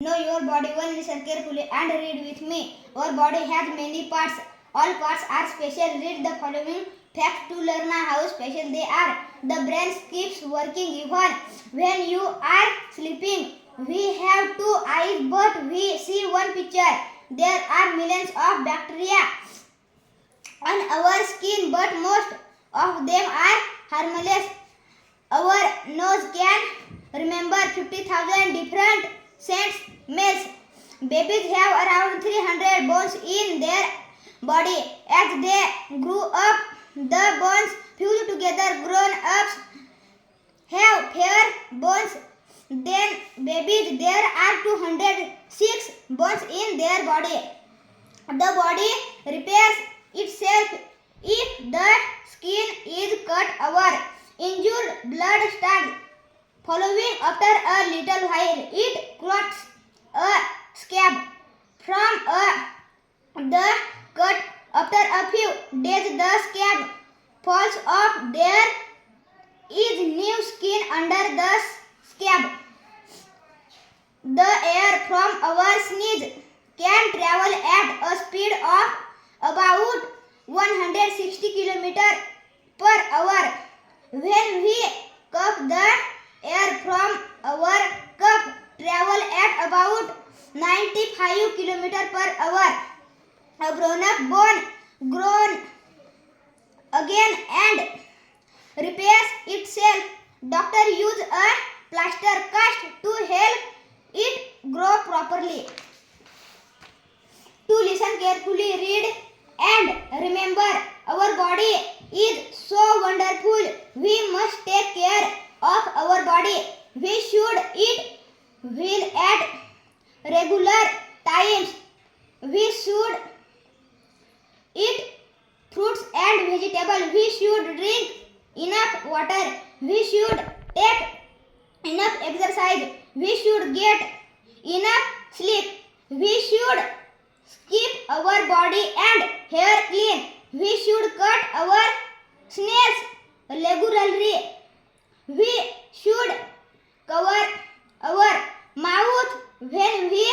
Know your body well, listen carefully and read with me. Our body has many parts. All parts are special. Read the following facts to learn how special they are. The brain keeps working even when you are sleeping. We have two eyes but we see one picture. There are millions of bacteria on our skin but most of them are harmless. Our nose can remember 50,000 different scents, smells. Babies have around 300 bones in their body. As they grew up, the bones fuse together. Grown-ups have fewer bones than babies. There are 206 bones in their body. The body repairs itself if the skin is cut. Our injured blood starts following after a little while. It clots a scab from the cut. After a few days, the scab falls off. There is new skin under the scab. The air from our sneeze can travel at a speed of about 160 km per hour. When we cough, the air from our cough travel at about 95 km per hour. A grown-up bone grows again and repairs itself. Doctor use a plaster cast to help it grow properly. To listen carefully, read and remember, our body is so wonderful. We must take care of our body. We should eat well at regular times. We should eat fruits and vegetables. We should drink enough water. We should take enough exercise. We should get enough sleep. We should keep our body and hair clean. We should cut our nails regularly. We should cover our mouth when we